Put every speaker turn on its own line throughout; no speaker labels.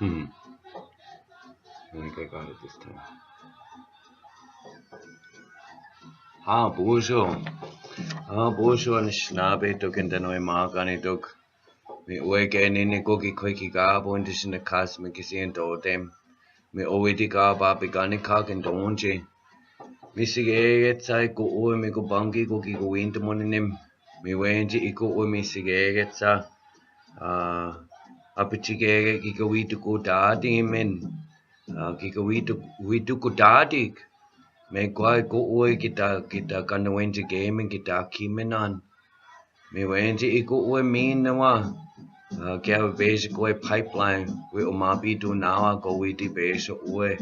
I think I got it this time. Bonjour, and Schnabe took in the Noy Margani took. Me Oegen in the Gogi Quickie Gabo and Dish in the Cosmic and Dodem. Me Oedi Gaba Beganicog and Donji. Missy Egets I go over me go bungy go into monim. Me Wenji eco or Missy Egets Apichigege Gigawi to go daddy men. Gigawi to go daddy. Me go away kita gonna win the game and kita kimenon. Me went to go mean the one. Get a basic way pipeline. We umabi do now go with the basic way.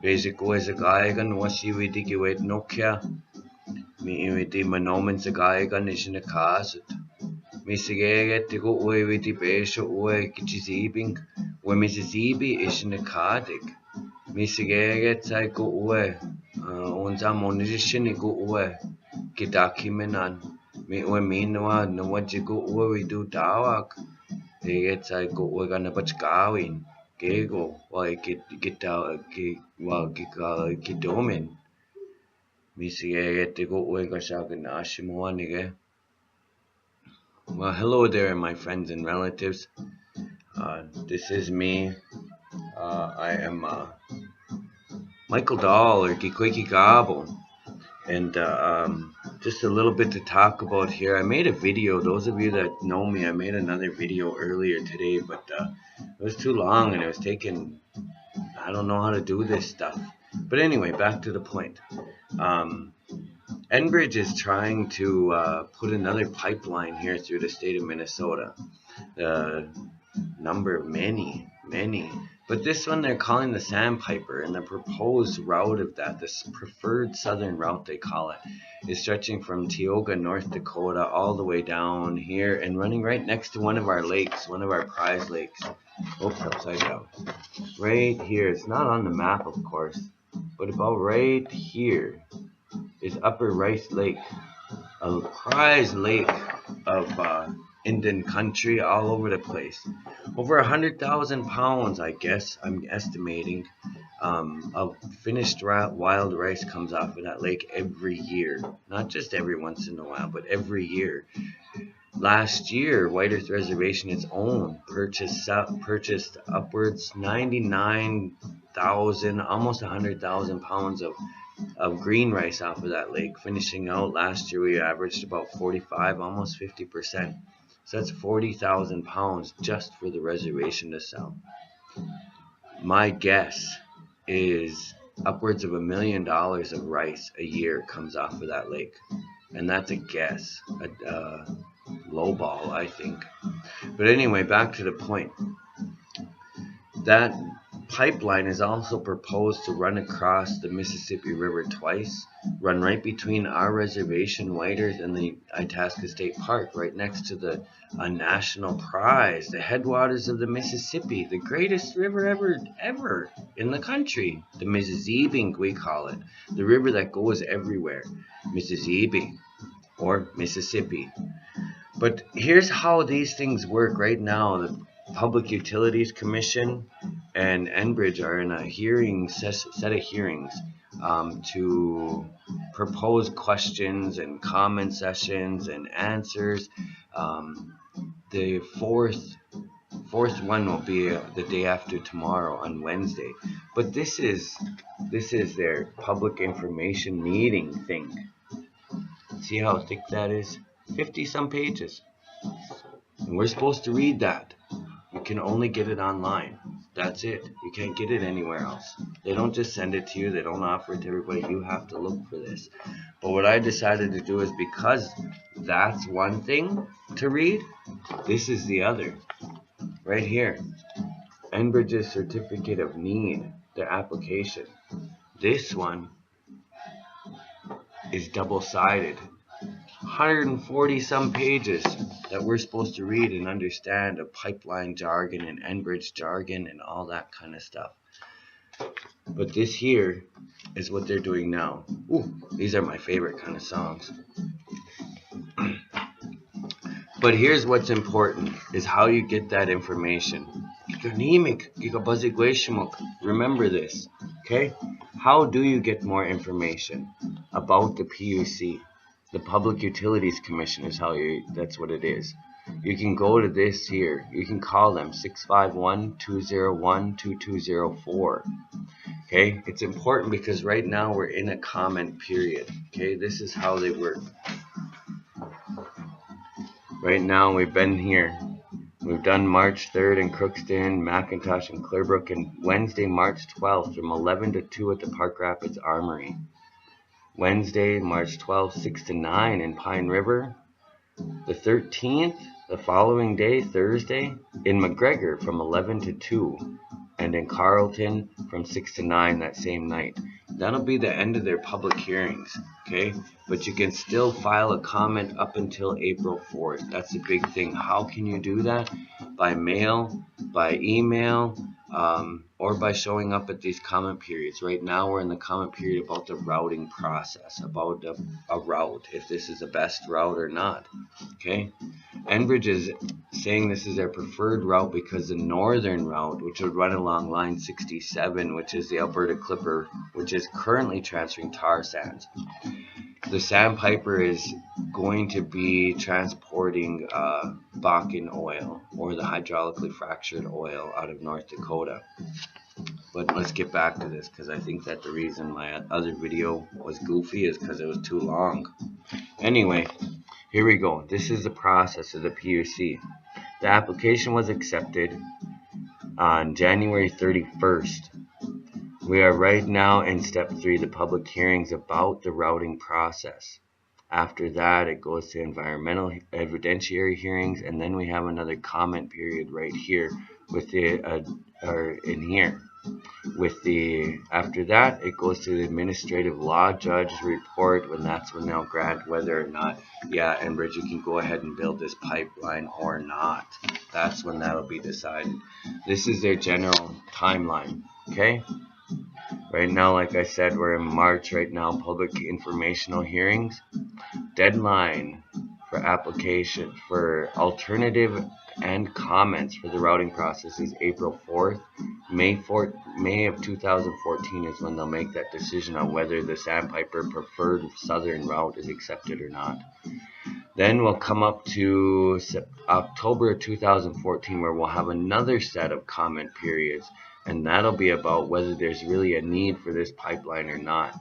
Basic way is a guy gun was she with the give Nokia. Me with the monoments a guy gun is in the cars. Me say to go away with the basic way. Get you zeebing. When Mrs. Zeeby is in the car. Me say I go away. On some monetization go away. Get documented. Me or me no what you go where we do dawak. They get I go we're gonna put going. Gego. Why get domin. Me see I get to go where I shall get Ashimoanige. Well, hello there, my friends and relatives. This is me. I am Michael Dahl or Gikwiki Gabo. And just a little bit to talk about here. I made a video. Those of you that know me, I made another video earlier today, but it was too long and it was taking, I don't know how to do this stuff. But anyway, back to the point. Enbridge is trying to put another pipeline here through the state of Minnesota. Many. But this one they're calling the Sandpiper, and the proposed route of that, this preferred southern route they call it, is stretching from Tioga, North Dakota, all the way down here and running right next to one of our lakes, one of our prize lakes. Oops, upside down. Right here, it's not on the map, of course, but about right here is Upper Rice Lake, a prize lake of Indian country all over the place. Over 100,000 pounds, I guess, I'm estimating, of finished wild rice comes off of that lake every year. Not just every once in a while, but every year. Last year, White Earth Reservation, its own, purchased upwards 99,000, almost 100,000 pounds of green rice off of that lake. Finishing out last year, we averaged about 45, almost 50%. So that's 40,000 pounds just for the reservation to sell. My guess is upwards of $1 million of rice a year comes off of that lake. And that's a guess, a low ball, I think. But anyway, back to the point. That pipeline is also proposed to run across the Mississippi River twice, run right between our reservation, White Earth, and the Itasca State Park, right next to the national prize, the headwaters of the Mississippi, the greatest river ever in the country. The Mississippi, we call it, the river that goes everywhere, Mississippi or Mississippi. But here's how these things work right now. The Public Utilities Commission and Enbridge are in a set of hearings to propose questions and comment sessions and answers. The fourth one will be the day after tomorrow on Wednesday. But this is their public information meeting thing. See how thick that is? 50-some pages. And we're supposed to read that. You can only get it online. That's it. You can't get it anywhere else. They don't just send it to you. They don't offer it to everybody. You have to look for this. But what I decided to do is, because that's one thing to read, this is the other. Right here. Enbridge's Certificate of Need, their application. This one is double-sided. 140-some pages that we're supposed to read and understand of pipeline jargon and Enbridge jargon and all that kind of stuff. But this here is what they're doing now. Ooh, these are my favorite kind of songs. But here's what's important, is how you get that information. Remember this, okay? How do you get more information about the PUC? The Public Utilities Commission is that's what it is. You can go to this here. You can call them 651-201-2204. Okay, it's important because right now we're in a comment period. Okay, this is how they work. Right now we've been here. We've done March 3rd in Crookston, McIntosh, and Clearbrook, and Wednesday, March 12th from 11 to 2 at the Park Rapids Armory. Wednesday, March 12th, 6 to 9 in Pine River. The 13th, the following day, Thursday, in McGregor from 11 to 2. And in Carleton from 6 to 9 that same night. That'll be the end of their public hearings, okay? But you can still file a comment up until April 4th. That's the big thing. How can you do that? By mail, by email, or by showing up at these comment periods. Right now we're in the comment period about the routing process, about a route, if this is the best route or not, okay? Enbridge is saying this is their preferred route because the northern route, which would run along line 67, which is the Alberta Clipper, which is currently transferring tar sands. The Sandpiper is going to be transporting Bakken oil, or the hydraulically fractured oil, out of North Dakota. But let's get back to this, because I think that the reason my other video was goofy is because it was too long. Anyway, here we go. This is the process of the PUC. The application was accepted on January 31st. We are right now in step 3, the public hearings about the routing process. After that, it goes to environmental evidentiary hearings, and then we have another comment period right here with the after that, it goes to the administrative law judge report, and that's when they'll grant whether or not, yeah, Enbridge, you can go ahead and build this pipeline or not. That's when that'll be decided. This is their general timeline, okay? Right now, like I said, we're in March right now, public informational hearings. Deadline for application for alternative and comments for the routing process is April 4th. May of 2014 is when they'll make that decision on whether the Sandpiper preferred southern route is accepted or not. Then we'll come up to October 2014, where we'll have another set of comment periods, and that'll be about whether there's really a need for this pipeline or not.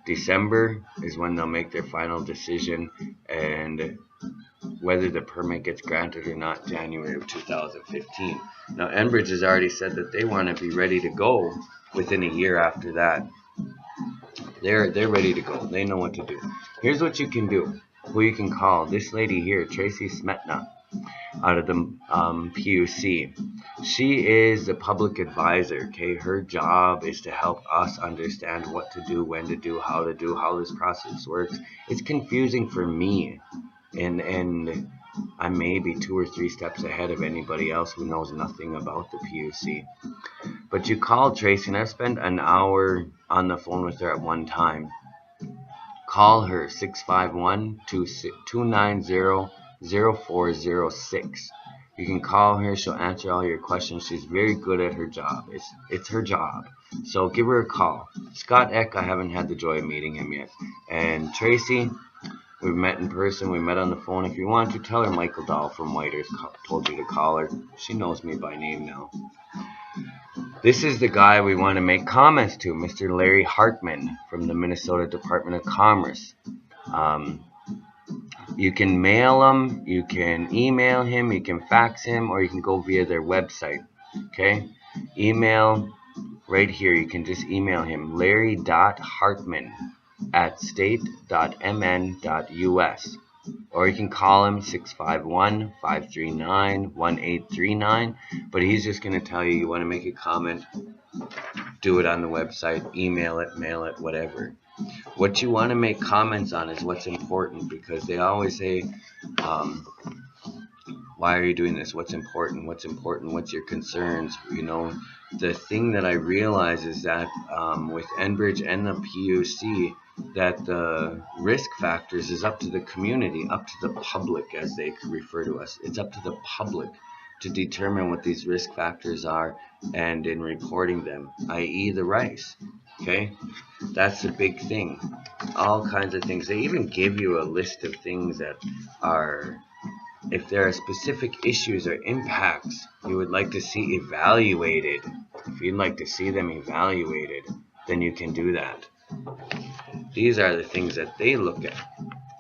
December is when they'll make their final decision, and whether the permit gets granted or not, January of 2015. Now, Enbridge has already said that they want to be ready to go within a year after that. They're ready to go. They know what to do. Here's what you can do. Who you can call. This lady here, Tracy Smetna, out of the PUC. She is the public advisor, okay? Her job is to help us understand what to do, when to do, how this process works. It's confusing for me, and I may be 2 or 3 steps ahead of anybody else who knows nothing about the PUC. But you call Tracy, and I've spent an hour on the phone with her at one time. Call her, 651-290-0406. You can call her. She'll answer all your questions. She's very good at her job. It's her job. So give her a call. Scott Eck, I haven't had the joy of meeting him yet. And Tracy, we've met in person. We met on the phone. If you want to, tell her Michael Dahl from Whiters told you to call her. She knows me by name now. This is the guy we want to make comments to, Mr. Larry Hartman from the Minnesota Department of Commerce. You can mail him, you can email him, you can fax him, or you can go via their website. Okay? Email right here. You can just email him, larry.hartman@state.mn.us. Or you can call him 651-539-1839. But he's just going to tell you want to make a comment, do it on the website, email it, mail it, whatever. What you want to make comments on is what's important, because they always say, why are you doing this? What's important? What's important? What's your concerns? You know, the thing that I realize is that with Enbridge and the PUC, that the risk factors is up to the community, up to the public, as they refer to us. It's up to the public to determine what these risk factors are, and in reporting them, i.e. the rice. Okay, that's a big thing. All kinds of things. They even give you a list of things that are, if there are specific issues or impacts you would like to see evaluated. If you'd like to see them evaluated, then you can do that. These are the things that they look at,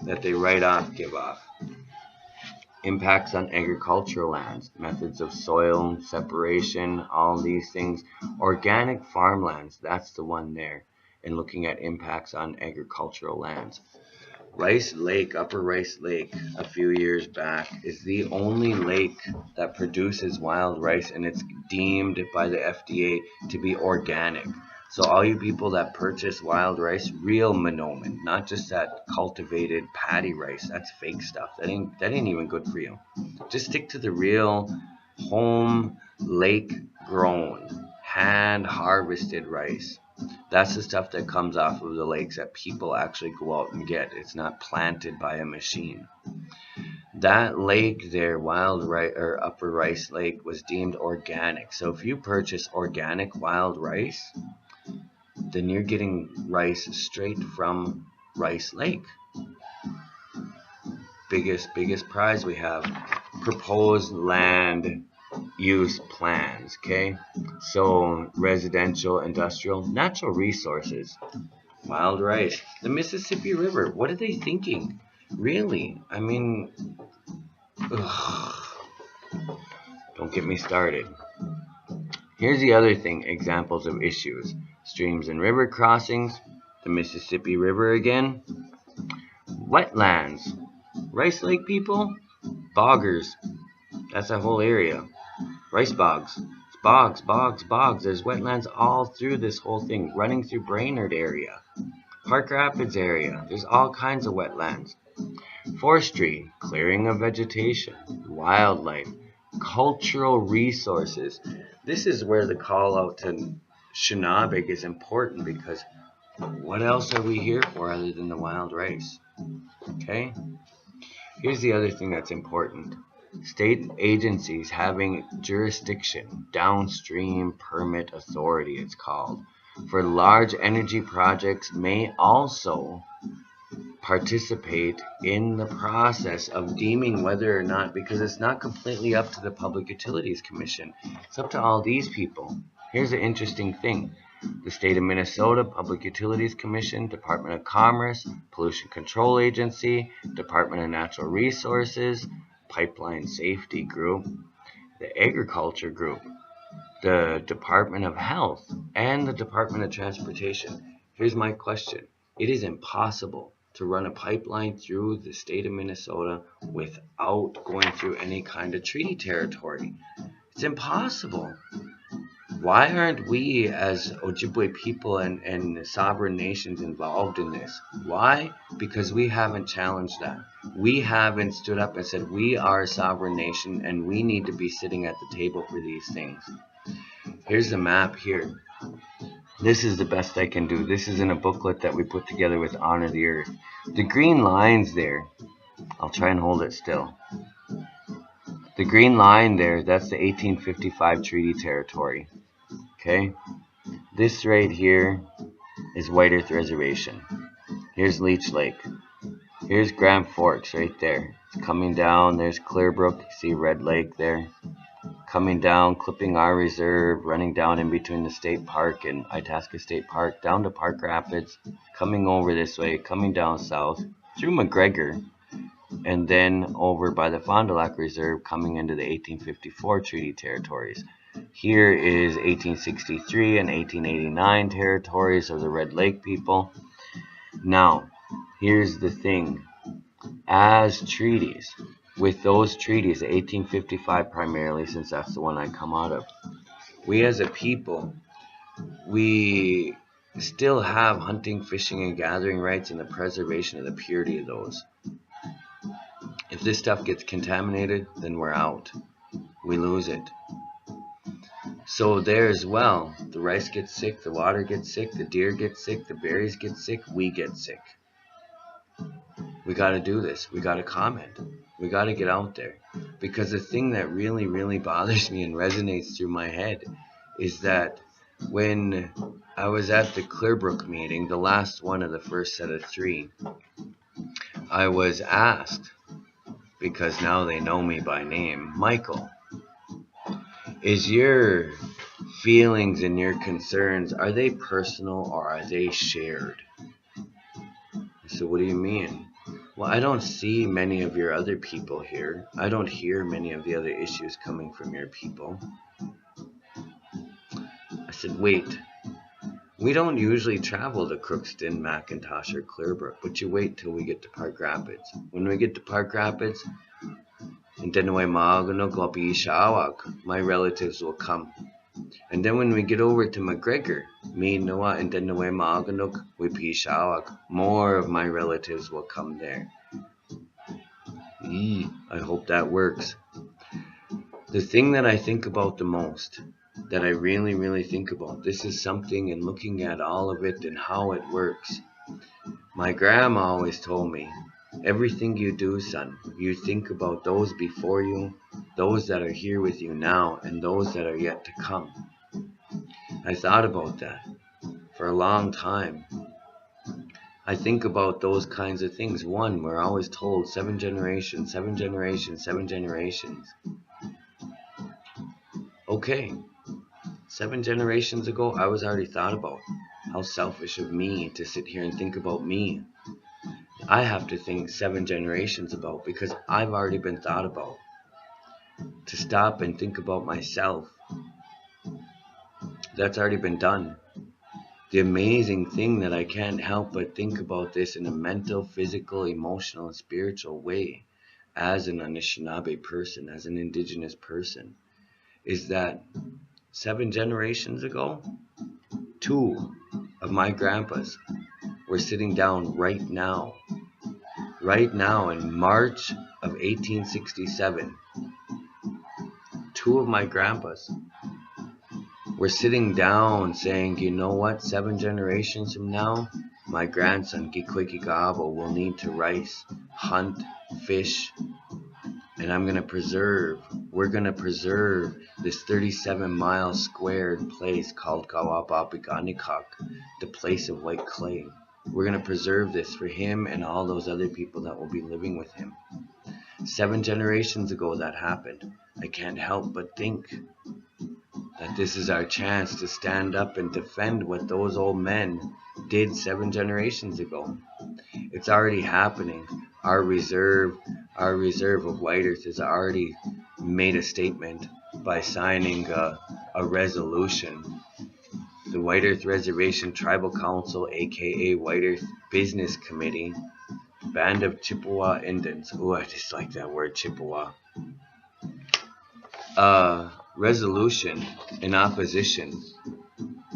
that they write off, give off. Impacts on agricultural lands, methods of soil separation, all these things. Organic farmlands, that's the one there, and looking at impacts on agricultural lands. Rice Lake, Upper Rice Lake, a few years back, is the only lake that produces wild rice, and it's deemed by the FDA to be organic. So all you people that purchase wild rice, real Monoman, not just that cultivated paddy rice, that's fake stuff. That ain't even good for you. Just stick to the real home lake grown, hand harvested rice. That's the stuff that comes off of the lakes that people actually go out and get. It's not planted by a machine. That lake there, Wild Rice or Upper Rice Lake, was deemed organic. So if you purchase organic wild rice, then you're getting rice straight from Rice Lake. Biggest prize we have. Proposed land use plans, okay? So residential, industrial, natural resources, wild rice, the Mississippi River. What are they thinking? Really? I mean, don't get me started. Here's the other thing, examples of issues. Streams and river crossings, the Mississippi River again. Wetlands, Rice Lake people, boggers, that's a whole area. Rice bogs, bogs. There's wetlands all through this whole thing, running through Brainerd area, Park Rapids area. There's all kinds of wetlands. Forestry, clearing of vegetation, wildlife, cultural resources. This is where the call out to Shinabig is important, because what else are we here for other than the wild rice? Okay? Here's the other thing that's important. State agencies having jurisdiction, downstream permit authority it's called, for large energy projects may also participate in the process of deeming whether or not, because it's not completely up to the Public Utilities Commission, it's up to all these people. Here's an interesting thing. The State of Minnesota Public Utilities Commission, Department of Commerce, Pollution Control Agency, Department of Natural Resources, Pipeline Safety Group, the Agriculture Group, the Department of Health, and the Department of Transportation. Here's my question. It is impossible to run a pipeline through the state of Minnesota without going through any kind of treaty territory. It's impossible. Why aren't we as Ojibwe people and sovereign nations involved in this? Why? Because we haven't challenged that. We haven't stood up and said we are a sovereign nation and we need to be sitting at the table for these things. Here's the map here. This is the best I can do. This is in a booklet that we put together with Honor the Earth. The green lines there, I'll try and hold it still. The green line there, that's the 1855 treaty territory. Okay, this right here is White Earth Reservation. Here's Leech Lake. Here's Grand Forks right there. It's coming down. There's Clearbrook. You see Red Lake there. Coming down, clipping our reserve, running down in between the state park and Itasca State Park, down to Park Rapids, coming over this way, coming down south, through McGregor, and then over by the Fond du Lac Reserve, coming into the 1854 treaty territories. Here is 1863 and 1889 territories of the Red Lake people. Now, here's the thing. As treaties, with those treaties, 1855 primarily, since that's the one I come out of, we as a people, we still have hunting, fishing, and gathering rights and the preservation of the purity of those. If this stuff gets contaminated, then we're out. We lose it. So there as well, the rice gets sick, the water gets sick, the deer gets sick, the berries get sick, we get sick. We got to do this. We got to comment. We got to get out there. Because the thing that really, really bothers me and resonates through my head is that when I was at the Clearbrook meeting, the last one of the first set of 3, I was asked, because now they know me by name, Michael, is your feelings and your concerns, are they personal or are they shared? I said, what do you mean? Well, I don't see many of your other people here. I don't hear many of the other issues coming from your people. I said, wait. We don't usually travel to Crookston, McIntosh, or Clearbrook, but you wait till we get to Park Rapids. When we get to Park Rapids, my relatives will come. And then when we get over to McGregor, more of my relatives will come there. I hope that works. The thing that I think about the most, that I really, really think about, this is something in looking at all of it and how it works. My grandma always told me, everything you do, son, you think about those before you, those that are here with you now, and those that are yet to come. I thought about that for a long time. I think about those kinds of things. One, we're always told 7 generations, 7 generations, 7 generations. Okay, 7 generations ago, I was already thought about. How selfish of me to sit here and think about me. I have to think 7 generations about because I've already been thought about. To stop and think about myself, that's already been done. The amazing thing that I can't help but think about this in a mental, physical, emotional, and spiritual way as an Anishinaabe person, as an Indigenous person, is that 7 generations ago, 2 of my grandpas were sitting down right now in March of 1867. 2 of my grandpas were sitting down saying, you know what, 7 generations from now, my grandson, Gikwekigabo, will need to rice, hunt, fish, and we're going to preserve this 37-mile squared place called Kawabapiganikak, the place of white clay. We're going to preserve this for him and all those other people that will be living with him. 7 generations ago that happened. I can't help but think that this is our chance to stand up and defend what those old men did 7 generations ago. It's already happening. Our reserve of White Earth has already made a statement by signing a resolution. The White Earth Reservation Tribal Council, aka White Earth Business Committee, Band of Chippewa Indians. Ooh, I just like that word, Chippewa. Resolution in opposition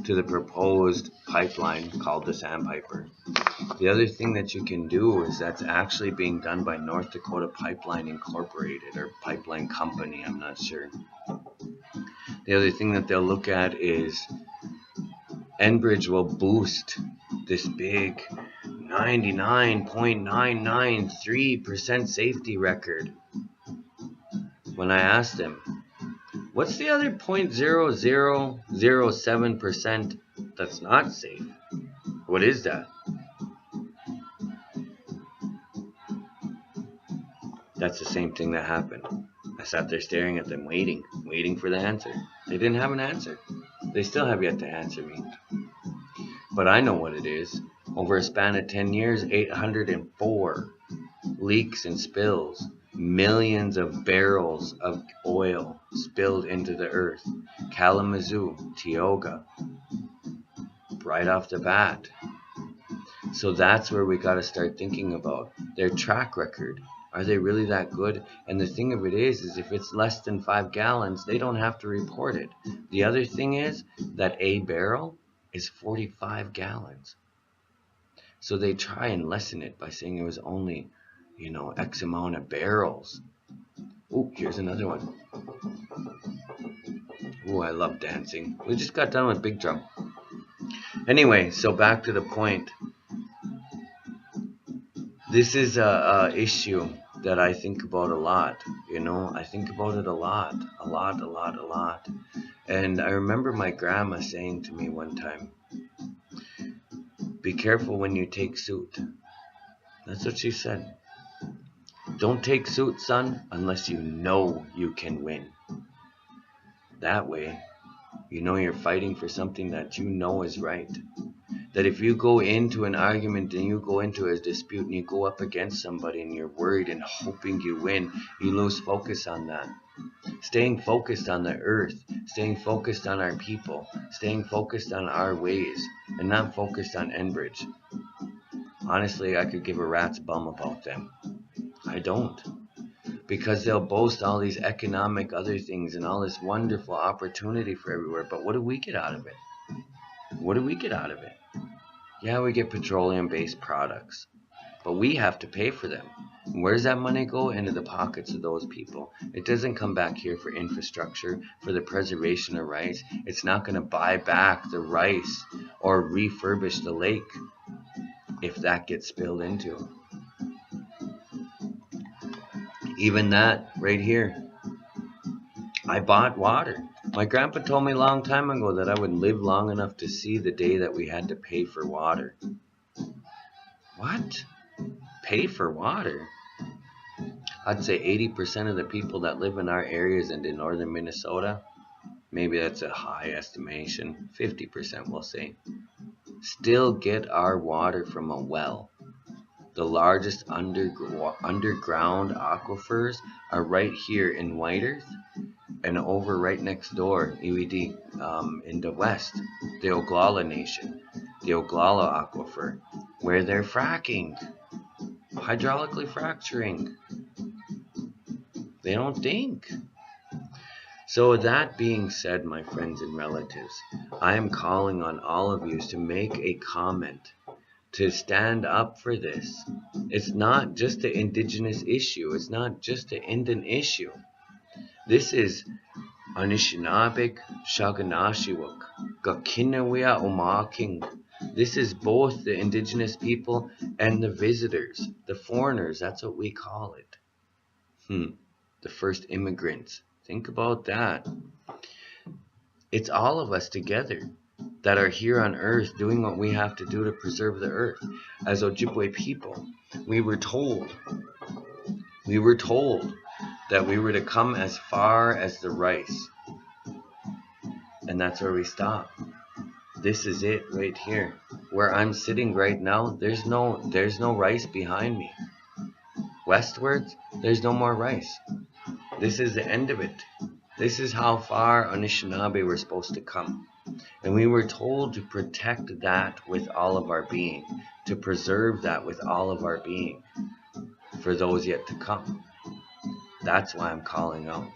to the proposed pipeline called the Sandpiper. The other thing that you can do is that's actually being done by North Dakota Pipeline Incorporated or Pipeline Company, I'm not sure. The other thing that they'll look at is Enbridge will boost this big 99.993% safety record. When I asked him, what's the other 0.0007% that's not safe? What is that? That's the same thing that happened. I sat there staring at them, waiting for the answer. They didn't have an answer. They still have yet to answer me. But I know what it is. Over a span of 10 years, 804 leaks and spills. Millions of barrels of oil spilled into the earth. Kalamazoo, Tioga, right off the bat. So that's where we got to start thinking about their track record. Are they really that good? And the thing of it is if it's less than 5 gallons, they don't have to report it. The other thing is that a barrel is 45 gallons. So they try and lessen it by saying it was only, X amount of barrels. Oh, here's another one. Ooh, I love dancing. We just got done with Big Drum. Anyway, so back to the point. This is a issue that I think about a lot. You know, I think about it a lot. And I remember my grandma saying to me one time, be careful when you take suit. That's what she said. Don't take suit, son, unless you know you can win. That way, you know you're fighting for something that you know is right. That if you go into an argument and you go into a dispute and you go up against somebody and you're worried and hoping you win, you lose focus on that. Staying focused on the earth, staying focused on our people, staying focused on our ways, and not focused on Enbridge. Honestly, I could give a rat's bum about them. I don't. Because they'll boast all these economic other things and all this wonderful opportunity for everywhere. But what do we get out of it? What do we get out of it? Yeah, we get petroleum-based products. But we have to pay for them. And where does that money go? Into the pockets of those people. It doesn't come back here for infrastructure, for the preservation of rice. It's not going to buy back the rice or refurbish the lake if that gets spilled into. Even that right here. I bought water. My grandpa told me a long time ago that I would live long enough to see the day that we had to pay for water. What? Pay for water? I'd say 80% of the people that live in our areas and in northern Minnesota, maybe that's a high estimation, 50% we'll say, still get our water from a well. The largest underground aquifers are right here in White Earth and over right next door, EWD, in the west, the Oglala Nation, the Oglala Aquifer, where they're fracking, hydraulically fracturing. They don't think. So that being said, my friends and relatives, I am calling on all of you to make a comment, to stand up for this. It's not just an Indigenous issue. It's not just an Indian issue. This is Anishinaabe, Shaganashiwak, Gakinawea Omaking. This is both the Indigenous people and the visitors, the foreigners. That's what we call it. The first immigrants. Think about that. It's all of us together that are here on earth doing what we have to do to preserve the earth. As Ojibwe people, we were told that we were to come as far as the rice. And that's where we stop. This is it right here. Where I'm sitting right now, there's no rice behind me. Westwards, there's no more rice. This is the end of it. This is how far Anishinaabe were supposed to come. And we were told to protect that with all of our being, to preserve that with all of our being for those yet to come. That's why I'm calling out.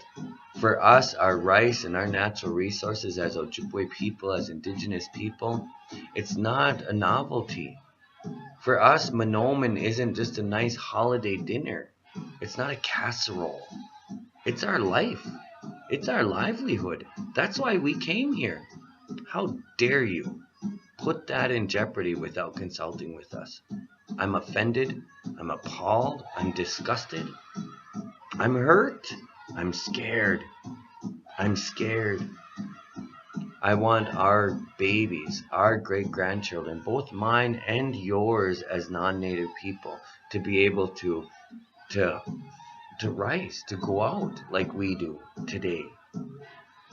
For us, our rice and our natural resources as Ojibwe people, as Indigenous people, it's not a novelty. For us, Manoman isn't just a nice holiday dinner. It's not a casserole. It's our life. It's our livelihood. That's why we came here. How dare you put that in jeopardy without consulting with us? I'm offended. I'm appalled. I'm disgusted. I'm hurt. I'm scared. I'm scared. I want our babies, our great-grandchildren, both mine and yours as non-native people, to be able to rise, to go out like we do today.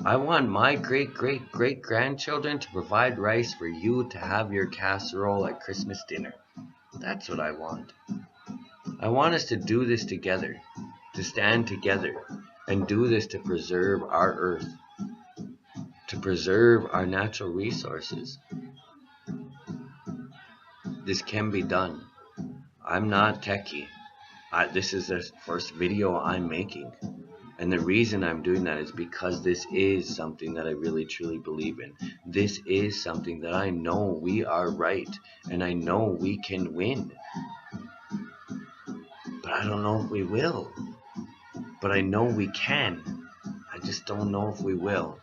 I want my great-great-great-grandchildren to provide rice for you to have your casserole at Christmas dinner. That's what I want. I want us to do this together, to stand together, and do this to preserve our earth, to preserve our natural resources. This can be done. I'm not techie. This is the first video I'm making. And the reason I'm doing that is because this is something that I really truly believe in. This is something that I know we are right, and I know we can win. But I don't know if we will. But I know we can. I just don't know if we will.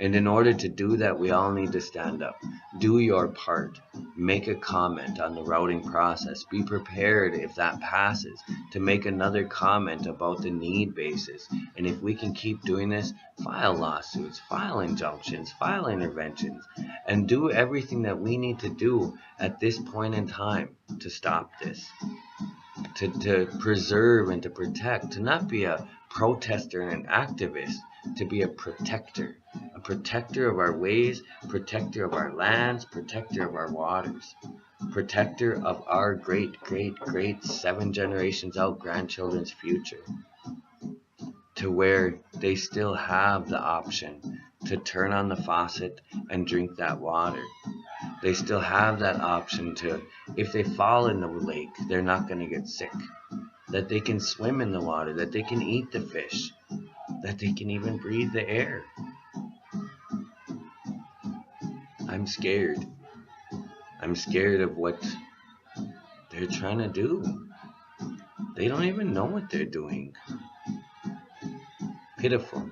And in order to do that, we all need to stand up. Do your part. Make a comment on the routing process. Be prepared, if that passes, to make another comment about the need basis. And if we can keep doing this, file lawsuits, file injunctions, file interventions, and do everything that we need to do at this point in time to stop this. To preserve and to protect, to not be a protester and an activist, to be a protector of our ways, protector of our lands, protector of our waters, protector of our great 7 generations out grandchildren's future, to where they still have the option to turn on the faucet and drink that water. They still have that option to, if they fall in the lake, they're not going to get sick. That they can swim in the water, that they can eat the fish, that they can even breathe the air. I'm scared. I'm scared of what they're trying to do. They don't even know what they're doing. Pitiful.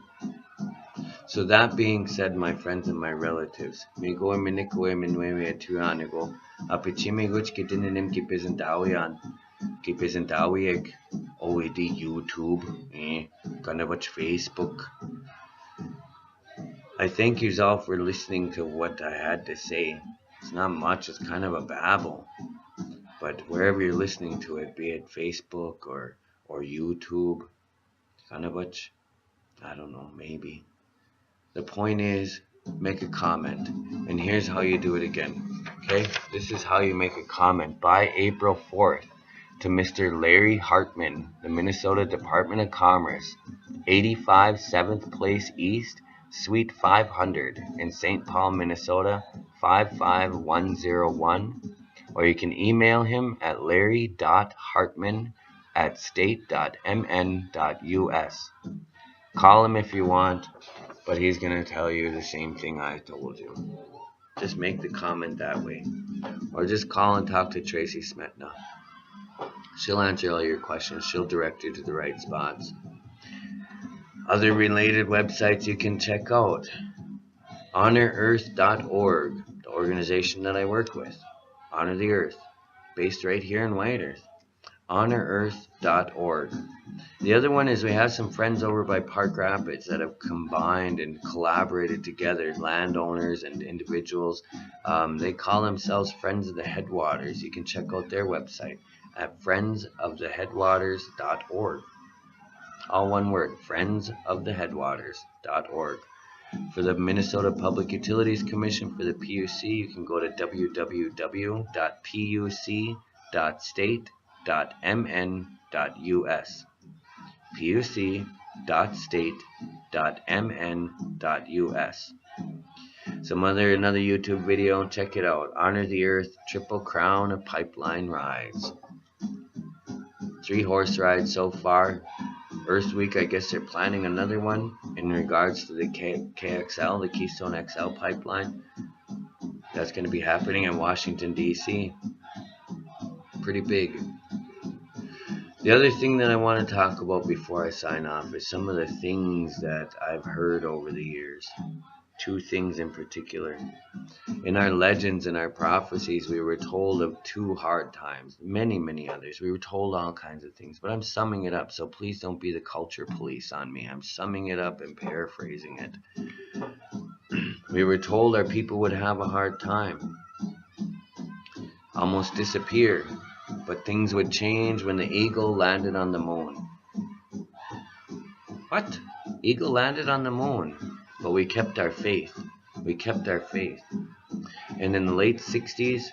So that being said, my friends and my relatives, me go and miniko and minwe at Turanigo, apichime guch kitinanim kipisantawian, kipisantawiek, OED YouTube, gonna watch Facebook. I thank you all for listening to what I had to say. It's not much, it's kind of a babble. But wherever you're listening to it, be it Facebook or YouTube, kind of much, I don't know, maybe. The point is, make a comment. And here's how you do it again. Okay? This is how you make a comment by April 4th to Mr. Larry Hartman, the Minnesota Department of Commerce, 85 7th Place East, Suite 500 in St. Paul, Minnesota, 55101. Or you can email him at larry.hartman@state.mn.us. Call him if you want, but he's going to tell you the same thing I told you. Just make the comment that way. Or just call and talk to Tracy Smetna. She'll answer all your questions. She'll direct you to the right spots. Other related websites you can check out. HonorEarth.org, the organization that I work with. Honor the Earth, based right here in White Earth. HonorEarth.org. The other one is we have some friends over by Park Rapids that have combined and collaborated together, landowners and individuals. They call themselves Friends of the Headwaters. You can check out their website at friendsoftheheadwaters.org. All one word, friendsoftheheadwaters.org. For the Minnesota Public Utilities Commission, for the PUC, you can go to www.puc.state.mn.us. puc.state.mn.us. Another YouTube video, check it out. Honor the Earth, Triple Crown of Pipeline Rides. 3 horse rides so far. Earth Week, I guess they're planning another one in regards to the KXL, the Keystone XL pipeline. That's going to be happening in Washington, D.C. Pretty big. The other thing that I want to talk about before I sign off is some of the things that I've heard over the years. 2 things in particular. In our legends and our prophecies, we were told of 2 hard times. Many others. We were told all kinds of things. But I'm summing it up, so please don't be the culture police on me. I'm summing it up and paraphrasing it. We were told our people would have a hard time. Almost disappear. But things would change when the eagle landed on the moon. What? Eagle landed on the moon. But we kept our faith. We kept our faith. And in the late 60s,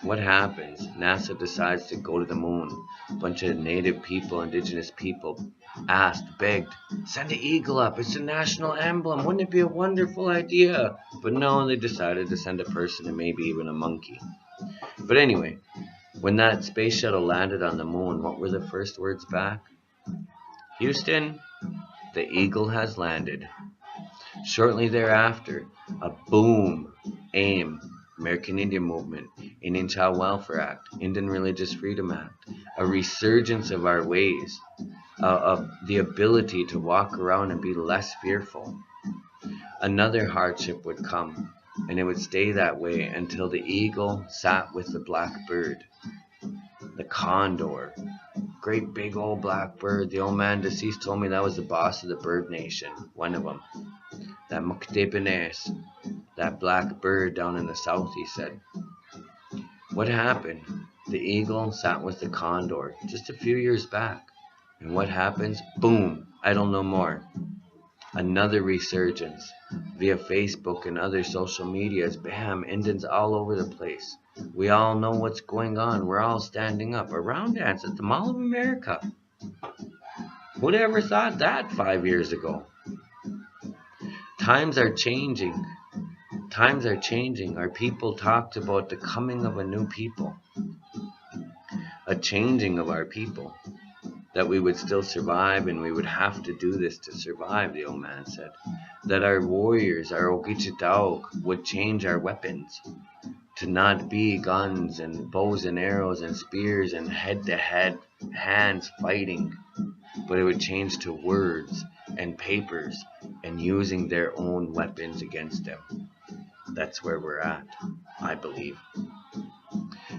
what happens? NASA decides to go to the moon. A bunch of native people, indigenous people, asked, begged, send an eagle up. It's a national emblem. Wouldn't it be a wonderful idea? But no, they decided to send a person and maybe even a monkey. But anyway, when that space shuttle landed on the moon, what were the first words back? Houston, the eagle has landed. Shortly thereafter, a boom, AIM, American Indian Movement, Indian Child Welfare Act, Indian Religious Freedom Act, a resurgence of our ways, of the ability to walk around and be less fearful. another hardship would come, and it would stay that way until the eagle sat with the black bird, the condor. Great big old black bird. The old man deceased told me that was the boss of the bird nation, one of them. That Mukdebenes, that black bird down in the south, he said. What happened? The eagle sat with the condor just a few years back. And what happens? Boom! I don't know more. Another resurgence. Via Facebook and other social medias, bam, Indians all over the place. We all know what's going on. We're all standing up. A round dance at the Mall of America. Who'd ever thought that 5 years ago? Times are changing. Times are changing. Our people talked about the coming of a new people. A changing of our people. That we would still survive and we would have to do this to survive, the old man said. That our warriors, our Ogichitaok, would change our weapons to not be guns and bows and arrows and spears and head-to-head hands fighting, but it would change to words and papers and using their own weapons against them. That's where we're at, I believe.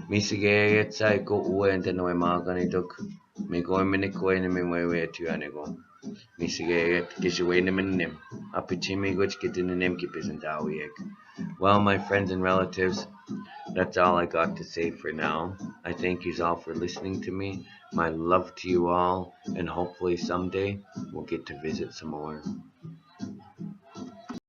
Misigayet sa ko uwe ente no emaganitok. Me go minikoy na me wewe tuanigo. Misigayet kishiwe na minim. Apichimi goch kitinem kipisandawiek. Well, my friends and relatives, that's all I got to say for now. I thank you all for listening to me. My love to you all, and hopefully someday we'll get to visit some more.